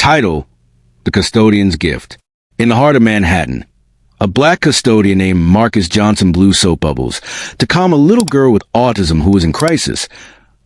Title: The Custodian's Gift. In the heart of Manhattan, a black custodian named Marcus Johnson blew soap bubbles to calm a little girl with autism who was in crisis,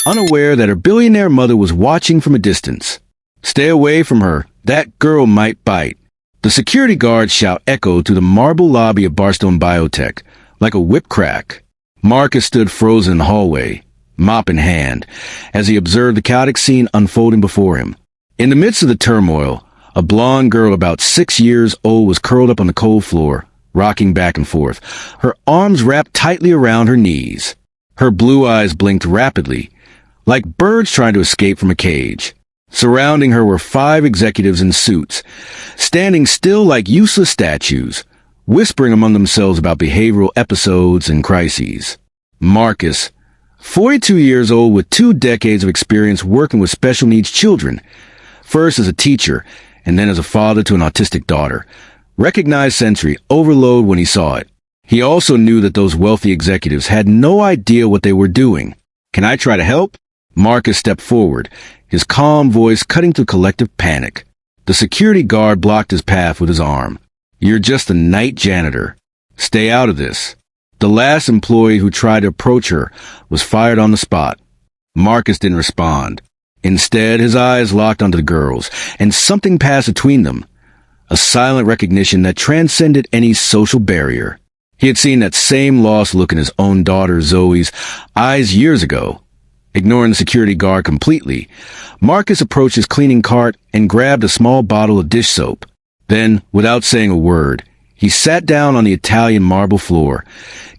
unaware that her billionaire mother was watching from a distance. "Stay away from her. That girl might bite." The security guard's shout echoed through the marble lobby of Barstone Biotech like a whip crack. Marcus stood frozen in the hallway, mop in hand, as he observed the chaotic scene unfolding before him. In the midst of the turmoil, a blonde girl about 6 years old was curled up on the cold floor, rocking back and forth, her arms wrapped tightly around her knees. Her blue eyes blinked rapidly, like birds trying to escape from a cage. Surrounding her were 5 executives in suits, standing still like useless statues, whispering among themselves about behavioral episodes and crises. Marcus, 42 years old with 2 decades of experience working with special needs children, first as a teacher and then as a father to an autistic daughter, recognized sensory overload when he saw it. He also knew that those wealthy executives had no idea what they were doing. "Can I try to help?" Marcus stepped forward, his calm voice cutting through collective panic. The security guard blocked his path with his arm. "You're just a night janitor. Stay out of this." The last employee who tried to approach her was fired on the spot. Marcus didn't respond. Instead, his eyes locked onto the girls, and something passed between them, a silent recognition that transcended any social barrier. He had seen that same lost look in his own daughter Zoe's eyes years ago. Ignoring the security guard completely, Marcus approached his cleaning cart and grabbed a small bottle of dish soap. Then, without saying a word, he sat down on the Italian marble floor,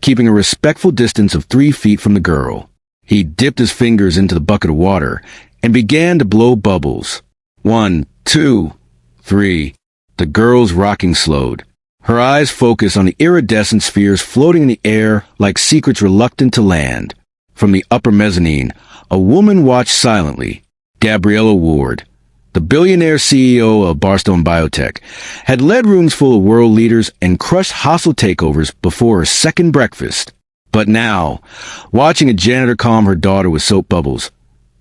keeping a respectful distance of 3 feet from the girl. He dipped his fingers into the bucket of water and began to blow bubbles. 1, 2, 3. The girl's rocking slowed. Her eyes focused on the iridescent spheres floating in the air like secrets reluctant to land. From the upper mezzanine, a woman watched silently. Gabriella Ward, the billionaire CEO of Barstone Biotech, had led rooms full of world leaders and crushed hostile takeovers before her second breakfast. But now, watching a janitor calm her daughter with soap bubbles,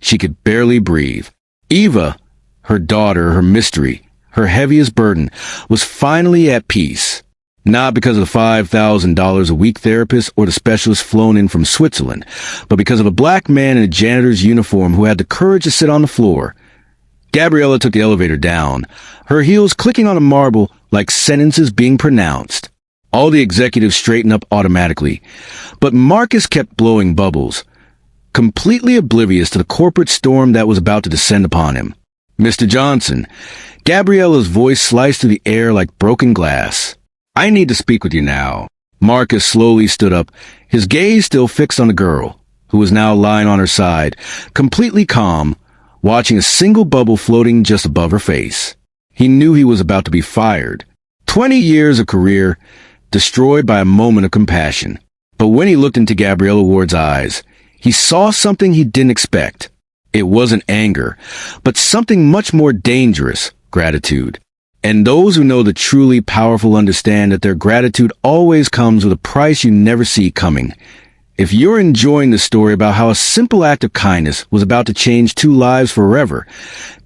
she could barely breathe. Eva, her daughter, her mystery, her heaviest burden, was finally at peace. Not because of the $5,000 a week therapist or the specialist flown in from Switzerland, but because of a black man in a janitor's uniform who had the courage to sit on the floor. Gabriella took the elevator down, her heels clicking on the marble like sentences being pronounced. All the executives straightened up automatically, but Marcus kept blowing bubbles, completely oblivious to the corporate storm that was about to descend upon him. "Mr. Johnson," Gabriella's voice sliced through the air like broken glass. "I need to speak with you now." Marcus slowly stood up, his gaze still fixed on the girl, who was now lying on her side, completely calm, watching a single bubble floating just above her face. He knew he was about to be fired. 20 years of career, destroyed by a moment of compassion. But when he looked into Gabriella Ward's eyes, he saw something he didn't expect. It wasn't anger, but something much more dangerous: gratitude. And those who know the truly powerful understand that their gratitude always comes with a price you never see coming. If you're enjoying the story about how a simple act of kindness was about to change 2 lives forever,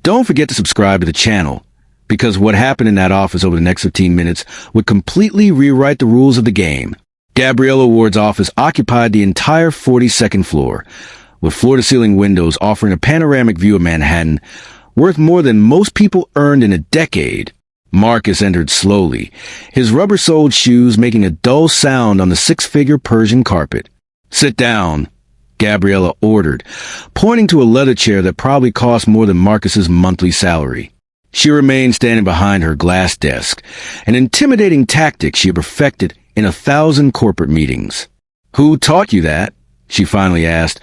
don't forget to subscribe to the channel, because what happened in that office over the next 15 minutes would completely rewrite the rules of the game. Gabriella Ward's office occupied the entire 42nd floor, with floor-to-ceiling windows offering a panoramic view of Manhattan, worth more than most people earned in a decade. Marcus entered slowly, his rubber-soled shoes making a dull sound on the 6-figure Persian carpet. "Sit down," Gabriella ordered, pointing to a leather chair that probably cost more than Marcus's monthly salary. She remained standing behind her glass desk, an intimidating tactic she had perfected in 1,000 corporate meetings. "Who taught you that?" she finally asked,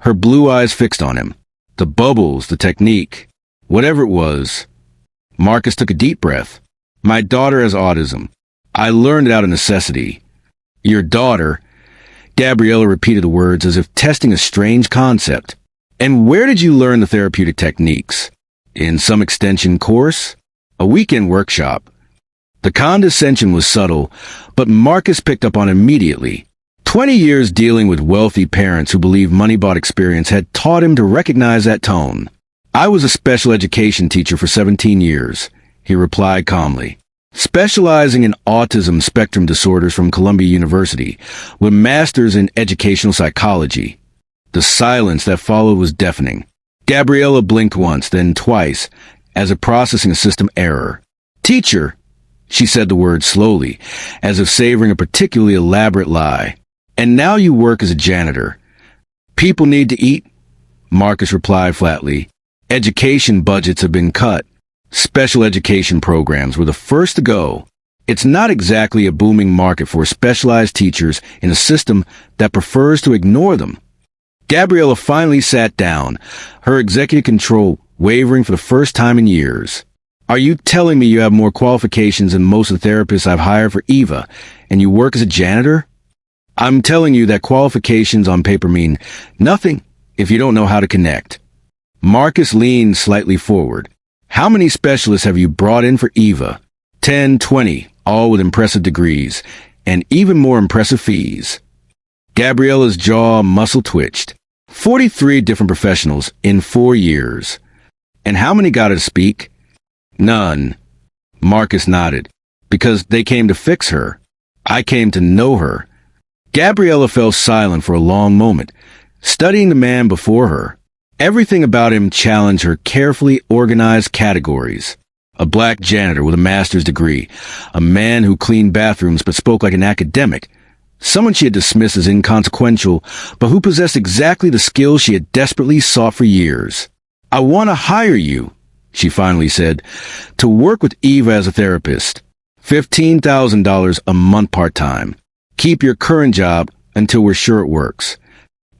her blue eyes fixed on him. "The bubbles, the technique, whatever it was." Marcus took a deep breath. "My daughter has autism. I learned it out of necessity." "Your daughter?" Gabriella repeated the words as if testing a strange concept. "And where did you learn the therapeutic techniques? In some extension course? A weekend workshop?" The condescension was subtle, but Marcus picked up on it immediately. 20 years dealing with wealthy parents who believed money bought experience had taught him to recognize that tone. I was a special education teacher for 17 years, he replied calmly, specializing in autism spectrum disorders from Columbia University, with a master's in educational psychology. The silence that followed was deafening. Gabriella blinked once, then twice, as if processing a system error. Teacher, she said the word slowly, as if savoring a particularly elaborate lie. And now you work as a janitor. People need to eat, Marcus replied flatly. Education budgets have been cut. Special education programs were the first to go. It's not exactly a booming market for specialized teachers in a system that prefers to ignore them. Gabriella finally sat down, her executive control wavering for the first time in years. Are you telling me you have more qualifications than most of the therapists I've hired for Eva, and you work as a janitor? I'm telling you that qualifications on paper mean nothing if you don't know how to connect. Marcus leaned slightly forward. How many specialists have you brought in for Eva? 10, 20, all with impressive degrees, and even more impressive fees. Gabriella's jaw muscle twitched. 43 different professionals in 4 years. And how many got her to speak? None. Marcus nodded. Because they came to fix her. I came to know her. Gabriella fell silent for a long moment, studying the man before her. Everything about him challenged her carefully organized categories. A black janitor with a master's degree, a man who cleaned bathrooms but spoke like an academic, someone she had dismissed as inconsequential, but who possessed exactly the skills she had desperately sought for years. I want to hire you, she finally said, to work with Eva as a therapist. $15,000 a month part-time. Keep your current job until we're sure it works.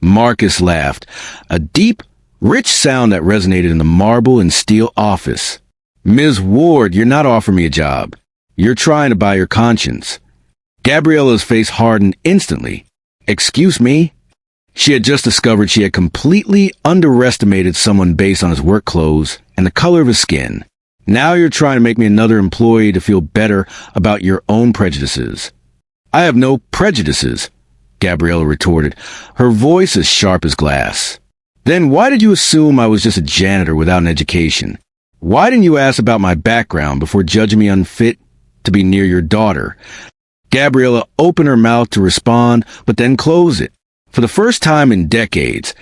Marcus laughed, a deep, rich sound that resonated in the marble and steel office. Ms. Ward, you're not offering me a job. You're trying to buy your conscience. Gabriella's face hardened instantly. Excuse me? She had just discovered she had completely underestimated someone based on his work clothes and the color of his skin. Now you're trying to make me another employee to feel better about your own prejudices. I have no prejudices, Gabriella retorted, her voice as sharp as glass. Then why did you assume I was just a janitor without an education? Why didn't you ask about my background before judging me unfit to be near your daughter? Gabriella opened her mouth to respond, but then closed it. For the first time in decades,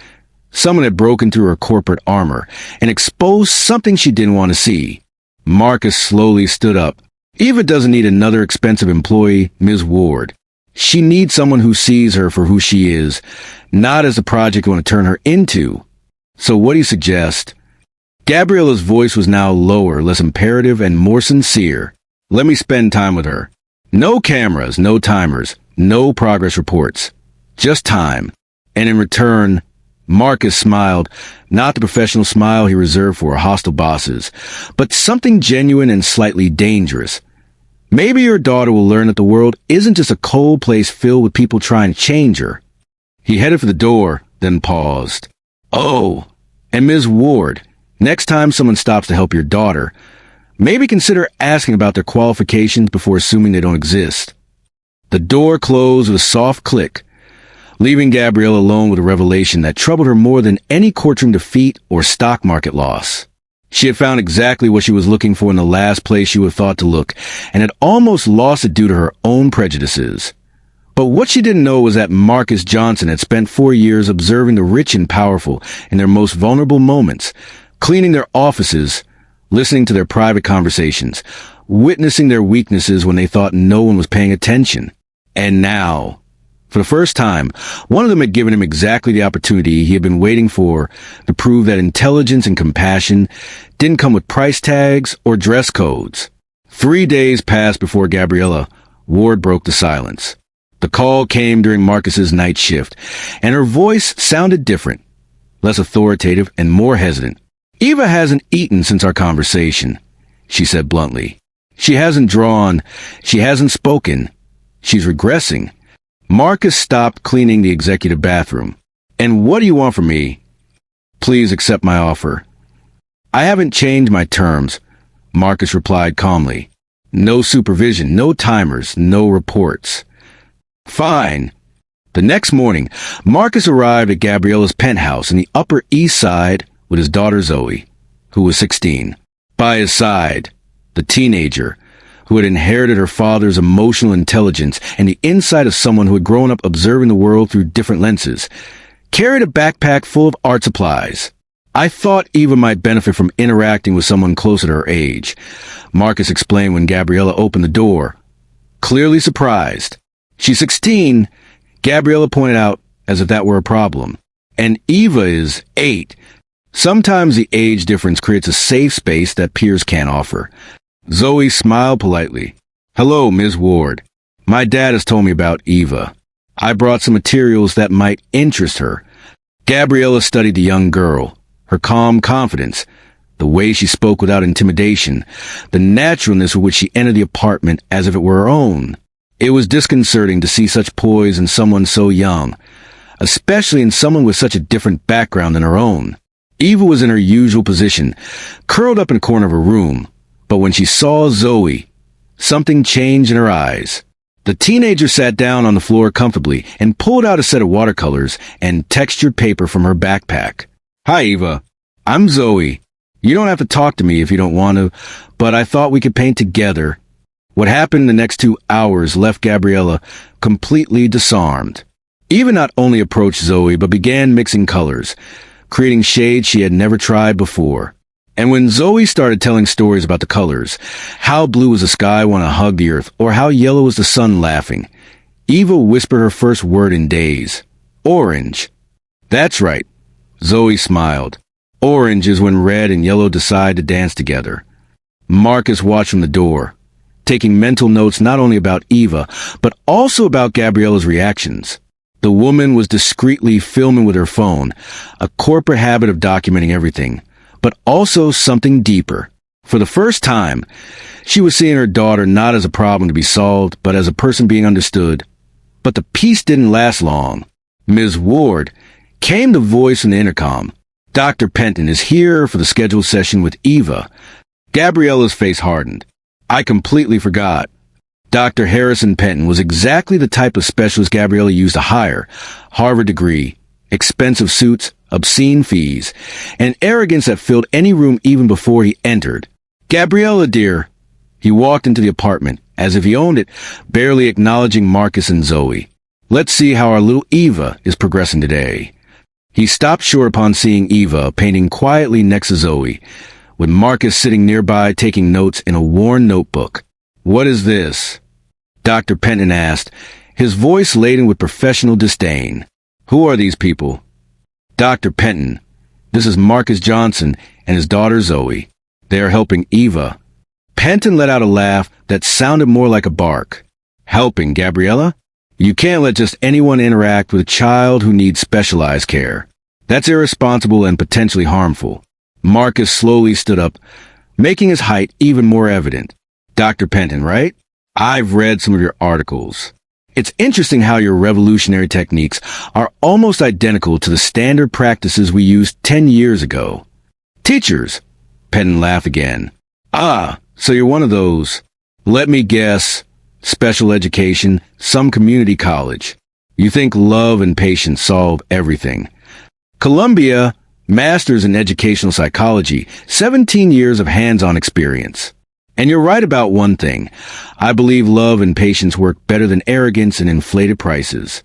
someone had broken through her corporate armor and exposed something she didn't want to see. Marcus slowly stood up. Eva doesn't need another expensive employee, Ms. Ward. She needs someone who sees her for who she is, not as a project you want to turn her into. So what do you suggest? Gabriella's voice was now lower, less imperative, and more sincere. Let me spend time with her. No cameras, no timers, no progress reports. Just time. And in return, Marcus smiled, not the professional smile he reserved for hostile bosses, but something genuine and slightly dangerous. Maybe your daughter will learn that the world isn't just a cold place filled with people trying to change her. He headed for the door, then paused. Oh, and Ms. Ward, next time someone stops to help your daughter, maybe consider asking about their qualifications before assuming they don't exist. The door closed with a soft click, leaving Gabriella alone with a revelation that troubled her more than any courtroom defeat or stock market loss. She had found exactly what she was looking for in the last place she would have thought to look, and had almost lost it due to her own prejudices. But what she didn't know was that Marcus Johnson had spent 4 years observing the rich and powerful in their most vulnerable moments, cleaning their offices, listening to their private conversations, witnessing their weaknesses when they thought no one was paying attention. And now, for the first time, one of them had given him exactly the opportunity he had been waiting for to prove that intelligence and compassion didn't come with price tags or dress codes. 3 days passed before Gabriella Ward broke the silence. The call came during Marcus's night shift, and her voice sounded different, less authoritative and more hesitant. Eva hasn't eaten since our conversation, she said bluntly. She hasn't drawn. She hasn't spoken. She's regressing. Marcus stopped cleaning the executive bathroom. And what do you want from me? Please accept my offer. I haven't changed my terms, Marcus replied calmly. No supervision, no timers, no reports. Fine. The next morning, Marcus arrived at Gabriella's penthouse in the Upper East Side with his daughter Zoe. who was 16. By his side, the teenager, who had inherited her father's emotional intelligence and the insight of someone who had grown up observing the world through different lenses, carried a backpack full of art supplies. I thought Eva might benefit from interacting with someone closer to her age, Marcus explained when Gabriella opened the door, clearly surprised. She's 16, Gabriella pointed out, as if that were a problem. And Eva is 8. Sometimes the age difference creates a safe space that peers can't offer. Zoe smiled politely. Hello, Ms. Ward. My dad has told me about Eva. I brought some materials that might interest her. Gabriella studied the young girl, her calm confidence, the way she spoke without intimidation, the naturalness with which she entered the apartment as if it were her own. It was disconcerting to see such poise in someone so young, especially in someone with such a different background than her own. Eva was in her usual position, curled up in a corner of her room, but when she saw Zoe, something changed in her eyes. The teenager sat down on the floor comfortably and pulled out a set of watercolors and textured paper from her backpack. Hi, Eva. I'm Zoe. You don't have to talk to me if you don't want to, but I thought we could paint together. What happened in the next 2 hours left Gabriella completely disarmed. Eva not only approached Zoe, but began mixing colors, creating shades she had never tried before. And when Zoe started telling stories about the colors, how blue was the sky when I hugged the earth, or how yellow was the sun laughing, Eva whispered her first word in days. Orange. That's right. Zoe smiled. Orange is when red and yellow decide to dance together. Marcus watched from the door, taking mental notes not only about Eva, but also about Gabriella's reactions. The woman was discreetly filming with her phone, a corporate habit of documenting everything, but also something deeper. For the first time, she was seeing her daughter not as a problem to be solved, but as a person being understood. But the peace didn't last long. Ms. Ward, came the voice from the intercom. Dr. Penton is here for the scheduled session with Eva. Gabriella's face hardened. I completely forgot. Dr. Harrison Penton was exactly the type of specialist Gabriella used to hire. Harvard degree, expensive suits, obscene fees, and arrogance that filled any room even before he entered. Gabriella, dear. He walked into the apartment, as if he owned it, barely acknowledging Marcus and Zoe. Let's see how our little Eva is progressing today. He stopped short upon seeing Eva painting quietly next to Zoe, with Marcus sitting nearby taking notes in a worn notebook. What is this? Dr. Penton asked, his voice laden with professional disdain. Who are these people? Dr. Penton. This is Marcus Johnson and his daughter Zoe. They are helping Eva. Penton let out a laugh that sounded more like a bark. Helping Gabriella? You can't let just anyone interact with a child who needs specialized care. That's irresponsible and potentially harmful. Marcus slowly stood up, making his height even more evident. Dr. Penton, right? I've read some of your articles. It's interesting how your revolutionary techniques are almost identical to the standard practices we used 10 years ago. Teachers, Penton laughed again. Ah, so you're one of those. Let me guess. Special education, some community college. You think love and patience solve everything. Columbia, Masters in Educational Psychology, 17 years of hands-on experience. And you're right about one thing. I believe love and patience work better than arrogance and inflated prices.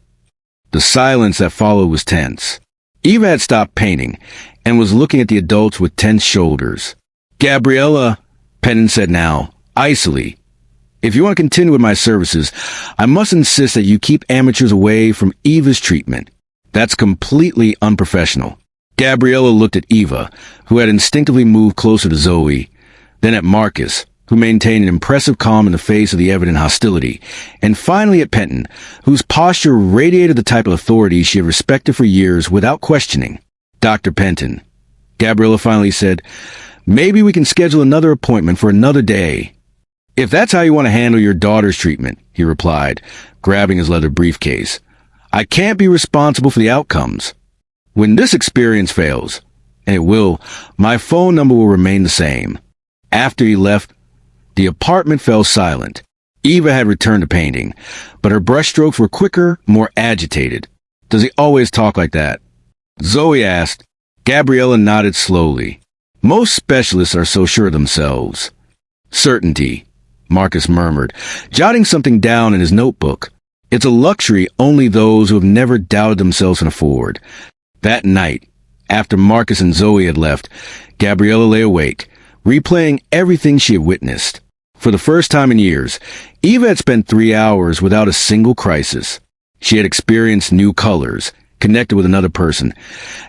The silence that followed was tense. Eva had stopped painting and was looking at the adults with tense shoulders. Gabriella, Penton said now, icily, if you want to continue with my services, I must insist that you keep amateurs away from Eva's treatment. That's completely unprofessional. Gabriella looked at Eva, who had instinctively moved closer to Zoe, then at Marcus, who maintained an impressive calm in the face of the evident hostility, and finally at Penton, whose posture radiated the type of authority she had respected for years without questioning. Dr. Penton, Gabriella finally said, maybe we can schedule another appointment for another day. If that's how you want to handle your daughter's treatment, he replied, grabbing his leather briefcase. I can't be responsible for the outcomes. When this experience fails, and it will, my phone number will remain the same. After he left, the apartment fell silent. Eva had returned to painting, but her brushstrokes were quicker, more agitated. Does he always talk like that? Zoe asked. Gabriella nodded slowly. Most specialists are so sure of themselves. Certainty, Marcus murmured, jotting something down in his notebook. It's a luxury only those who have never doubted themselves can afford. That night, after Marcus and Zoe had left, Gabriella lay awake, replaying everything she had witnessed. For the first time in years, Eva had spent 3 hours without a single crisis. She had experienced new colors, connected with another person,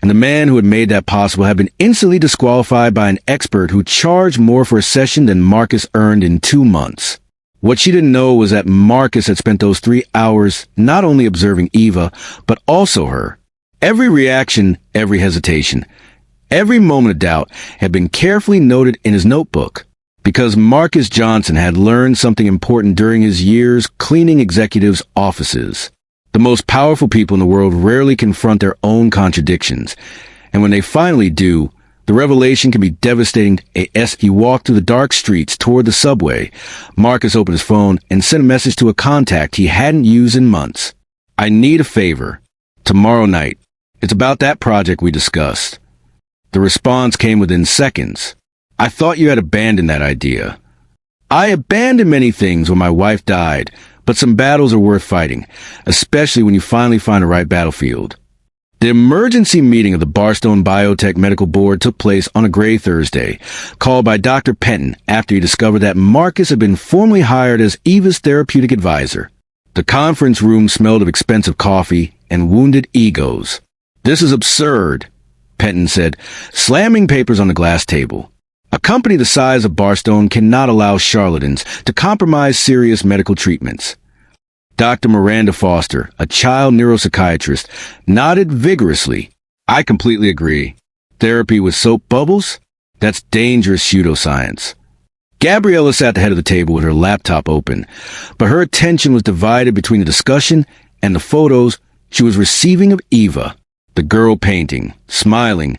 and the man who had made that possible had been instantly disqualified by an expert who charged more for a session than Marcus earned in 2 months. What she didn't know was that Marcus had spent those 3 hours not only observing Eva, but also her. Every reaction, every hesitation, every moment of doubt had been carefully noted in his notebook, because Marcus Johnson had learned something important during his years cleaning executives' offices. The most powerful people in the world rarely confront their own contradictions, and when they finally do, the revelation can be devastating. As he walked through the dark streets toward the subway, Marcus opened his phone and sent a message to a contact he hadn't used in months. "I need a favor. Tomorrow night. It's about that project we discussed." The response came within seconds. "I thought you had abandoned that idea." "I abandoned many things when my wife died, but some battles are worth fighting, especially when you finally find the right battlefield." The emergency meeting of the Barstone Biotech Medical Board took place on a gray Thursday, called by Dr. Penton after he discovered that Marcus had been formally hired as Eva's therapeutic advisor. The conference room smelled of expensive coffee and wounded egos. "This is absurd," Penton said, slamming papers on the glass table. "A company the size of Barstone cannot allow charlatans to compromise serious medical treatments." Dr. Miranda Foster, a child neuropsychiatrist, nodded vigorously. "I completely agree. Therapy with soap bubbles? That's dangerous pseudoscience." Gabriella sat at the head of the table with her laptop open, but her attention was divided between the discussion and the photos she was receiving of Eva, the girl painting, smiling,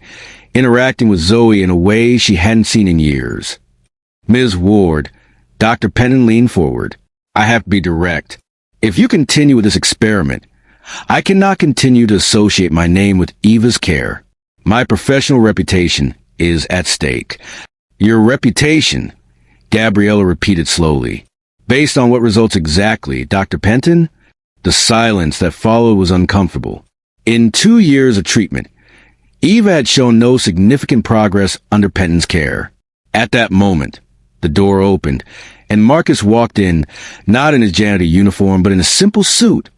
interacting with Zoe in a way she hadn't seen in years. "Ms. Ward," Dr. Penton leaned forward, "I have to be direct. If you continue with this experiment, I cannot continue to associate my name with Eva's care. My professional reputation is at stake." "Your reputation," Gabriella repeated slowly. "Based on what results exactly, Dr. Penton?" The silence that followed was uncomfortable. In 2 years of treatment, Eva had shown no significant progress under Penton's care. At that moment, the door opened, and Marcus walked in, not in his janitor uniform, but in a simple suit,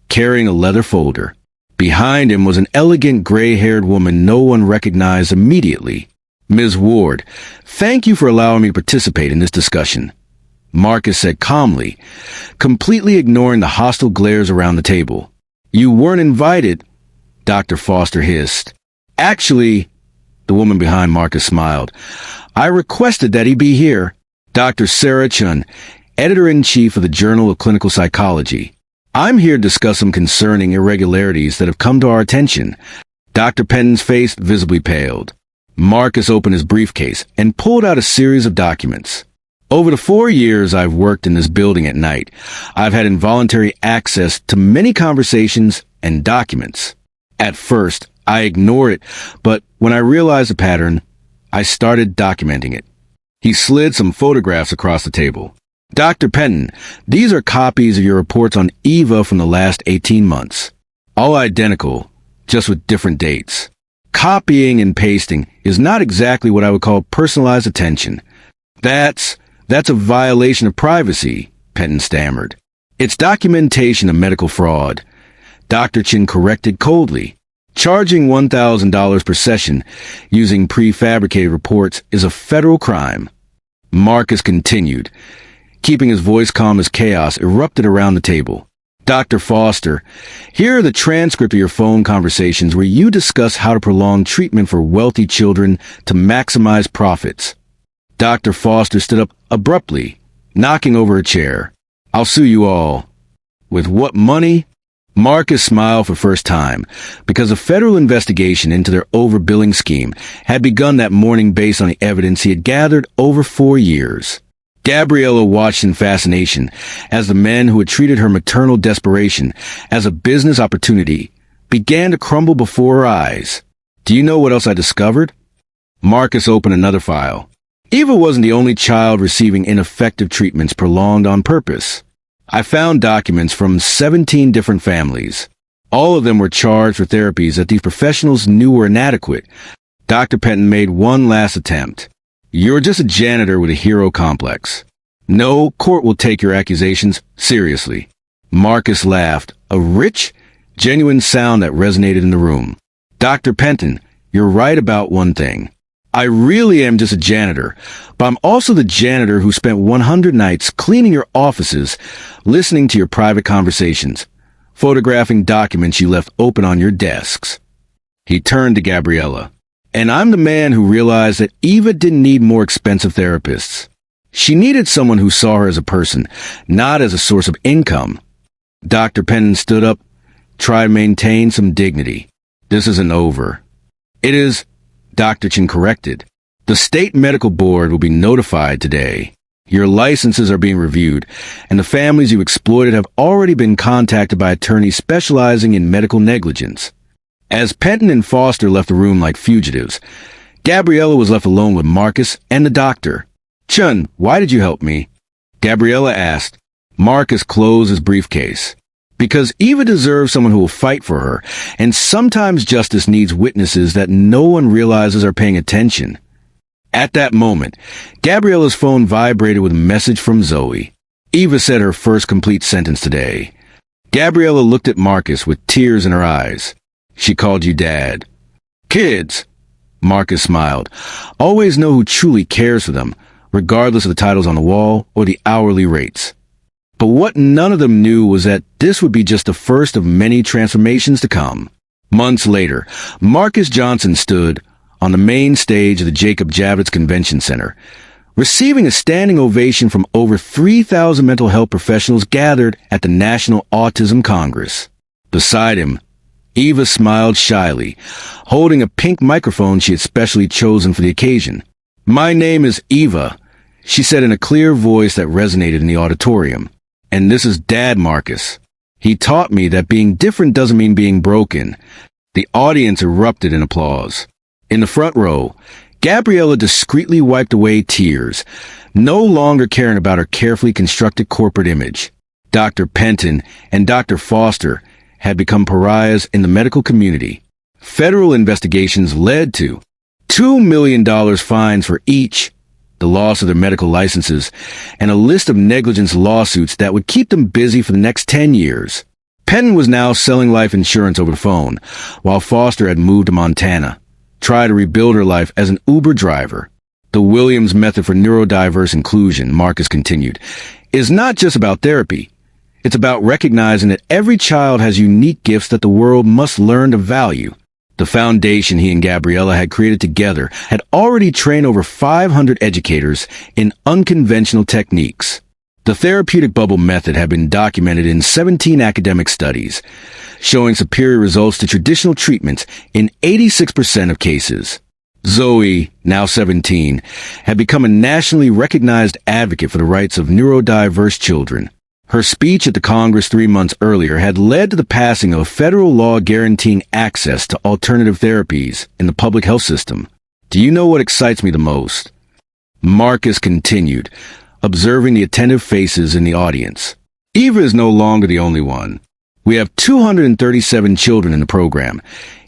carrying a leather folder. Behind him was an elegant gray-haired woman no one recognized immediately. "Ms. Ward, thank you for allowing me to participate in this discussion," Marcus said calmly, completely ignoring the hostile glares around the table. "You weren't invited," Dr. Foster hissed. "Actually," the woman behind Marcus smiled, "I requested that he be here." Dr. Sarah Chun, editor-in-chief of the Journal of Clinical Psychology. "I'm here to discuss some concerning irregularities that have come to our attention." Dr. Penton's face visibly paled. Marcus opened his briefcase and pulled out a series of documents. "Over the 4 years I've worked in this building at night, I've had involuntary access to many conversations and documents. At first, I ignored it, but when I realized the pattern, I started documenting it." He slid some photographs across the table. "Dr. Penton, these are copies of your reports on Eva from the last 18 months. All identical, just with different dates. Copying and pasting is not exactly what I would call personalized attention. That's a violation of privacy," Penton stammered. "It's documentation of medical fraud," Dr. Chin corrected coldly. "Charging $1,000 per session using prefabricated reports is a federal crime." Marcus continued, keeping his voice calm as chaos erupted around the table. "Dr. Foster, here are the transcript of your phone conversations where you discuss how to prolong treatment for wealthy children to maximize profits." Dr. Foster stood up abruptly, knocking over a chair. "I'll sue you all." "With what money?" Marcus smiled for the first time, because a federal investigation into their overbilling scheme had begun that morning based on the evidence he had gathered over 4 years. Gabriella watched in fascination as the men who had treated her maternal desperation as a business opportunity began to crumble before her eyes. "Do you know what else I discovered?" Marcus opened another file. Eva wasn't the only child receiving ineffective treatments prolonged on purpose. I found documents from 17 different families. All of them were charged for therapies that these professionals knew were inadequate. Dr. Penton made one last attempt. You're just a janitor with a hero complex. No court will take your accusations seriously. Marcus laughed, a rich, genuine sound that resonated in the room. Dr. Penton, you're right about one thing. I really am just a janitor, but I'm also the janitor who spent 100 nights cleaning your offices, listening to your private conversations, photographing documents you left open on your desks. He turned to Gabriella. And I'm the man who realized that Eva didn't need more expensive therapists. She needed someone who saw her as a person, not as a source of income. Dr. Penton stood up, tried to maintain some dignity. This isn't over. It is, Dr. Chin corrected. The State Medical Board will be notified today. Your licenses are being reviewed, and the families you exploited have already been contacted by attorneys specializing in medical negligence. As Penton and Foster left the room like fugitives, Gabriella was left alone with Marcus and the doctor. Chun, why did you help me? Gabriella asked. Marcus closed his briefcase. Because Eva deserves someone who will fight for her, and sometimes justice needs witnesses that no one realizes are paying attention. At that moment, Gabriella's phone vibrated with a message from Zoe. Eva said her first complete sentence today. Gabriella looked at Marcus with tears in her eyes. She called you Dad. Kids, Marcus smiled, always know who truly cares for them, regardless of the titles on the wall or the hourly rates. But what none of them knew was that this would be just the first of many transformations to come. Months later, Marcus Johnson stood on the main stage of the Jacob Javits Convention Center, receiving a standing ovation from over 3,000 mental health professionals gathered at the National Autism Congress. Beside him, Eva smiled shyly, holding a pink microphone she had specially chosen for the occasion. My name is Eva, she said in a clear voice that resonated in the auditorium. And this is Dad Marcus. He taught me that being different doesn't mean being broken. The audience erupted in applause. In the front row, Gabriella discreetly wiped away tears, no longer caring about her carefully constructed corporate image. Dr. Penton and Dr. Foster had become pariahs in the medical community. Federal investigations led to $2 million fines for each, the loss of their medical licenses, and a list of negligence lawsuits that would keep them busy for the next 10 years. Penton was now selling life insurance over the phone, while Foster had moved to Montana, tried to rebuild her life as an Uber driver. The Williams method for neurodiverse inclusion, Marcus continued, is not just about therapy. It's about recognizing that every child has unique gifts that the world must learn to value. The foundation he and Gabriella had created together had already trained over 500 educators in unconventional techniques. The therapeutic bubble method had been documented in 17 academic studies, showing superior results to traditional treatments in 86% of cases. Zoe, now 17, had become a nationally recognized advocate for the rights of neurodiverse children. Her speech at the Congress 3 months earlier had led to the passing of a federal law guaranteeing access to alternative therapies in the public health system. Do you know what excites me the most? Marcus continued, observing the attentive faces in the audience. Eva is no longer the only one. We have 237 children in the program,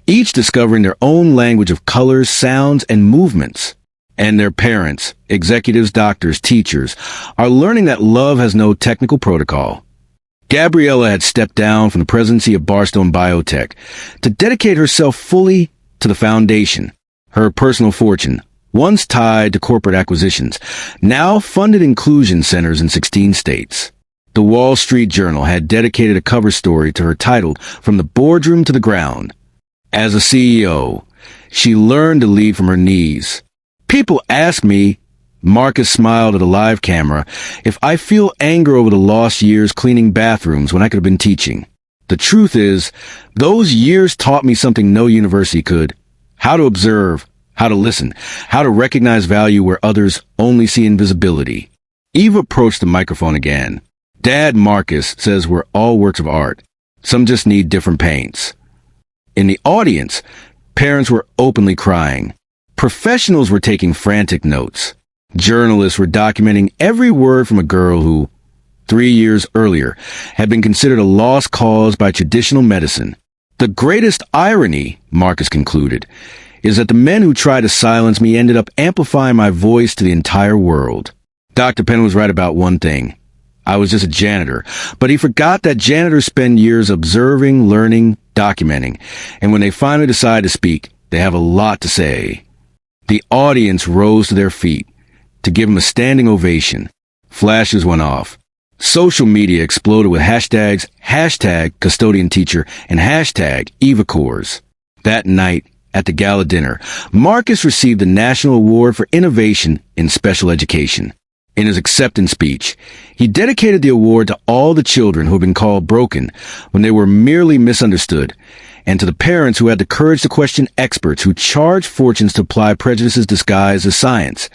each discovering their own language of colors, sounds, and movements. And their parents, executives, doctors, teachers, are learning that love has no technical protocol. Gabriella had stepped down from the presidency of Barstone Biotech to dedicate herself fully to the foundation. Her personal fortune, once tied to corporate acquisitions, now funded inclusion centers in 16 states. The Wall Street Journal had dedicated a cover story to her titled From the Boardroom to the Ground. As a CEO, she learned to lead from her knees. People ask me, Marcus smiled at a live camera, if I feel anger over the lost years cleaning bathrooms when I could have been teaching. The truth is, those years taught me something no university could. How to observe, how to listen, how to recognize value where others only see invisibility. Eve approached the microphone again. Dad Marcus says we're all works of art. Some just need different paints. In the audience, parents were openly crying. Professionals were taking frantic notes. Journalists were documenting every word from a girl who, 3 years earlier, had been considered a lost cause by traditional medicine. The greatest irony, Marcus concluded, is that the men who tried to silence me ended up amplifying my voice to the entire world. Dr. Penn was right about one thing. I was just a janitor, but he forgot that janitors spend years observing, learning, documenting, and when they finally decide to speak, they have a lot to say. The audience rose to their feet to give him a standing ovation. Flashes went off. Social media exploded with hashtags, #custodian-teacher, and #EvaCores. That night, at the gala dinner, Marcus received the National Award for Innovation in Special Education. In his acceptance speech, he dedicated the award to all the children who had been called broken when they were merely misunderstood, and to the parents who had the courage to question experts who charged fortunes to apply prejudices disguised as science.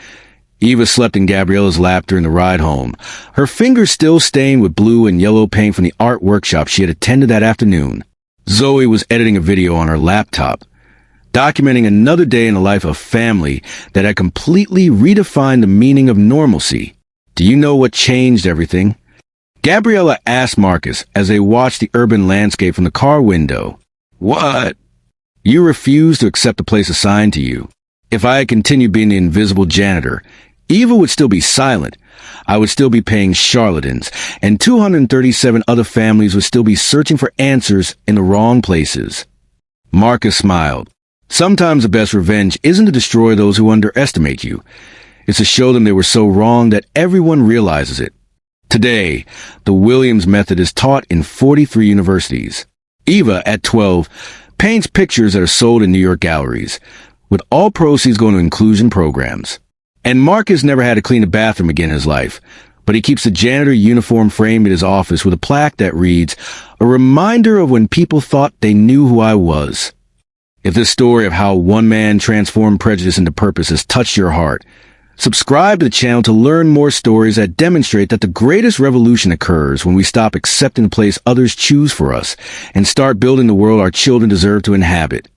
Eva slept in Gabriella's lap during the ride home, her fingers still stained with blue and yellow paint from the art workshop she had attended that afternoon. Zoe was editing a video on her laptop, documenting another day in the life of a family that had completely redefined the meaning of normalcy. Do you know what changed everything? Gabriella asked Marcus as they watched the urban landscape from the car window. What? You refused to accept the place assigned to you. If I had continued being the invisible janitor, Eva would still be silent. I would still be paying charlatans, and 237 other families would still be searching for answers in the wrong places. Marcus smiled. Sometimes the best revenge isn't to destroy those who underestimate you. It's to show them they were so wrong that everyone realizes it. Today, the Williams method is taught in 43 universities. Eva, at 12, paints pictures that are sold in New York galleries, with all proceeds going to inclusion programs. And Marcus never had to clean a bathroom again in his life, but he keeps the janitor uniform framed in his office with a plaque that reads, "A reminder of when people thought they knew who I was." If this story of how one man transformed prejudice into purpose has touched your heart, subscribe to the channel to learn more stories that demonstrate that the greatest revolution occurs when we stop accepting the place others choose for us and start building the world our children deserve to inhabit.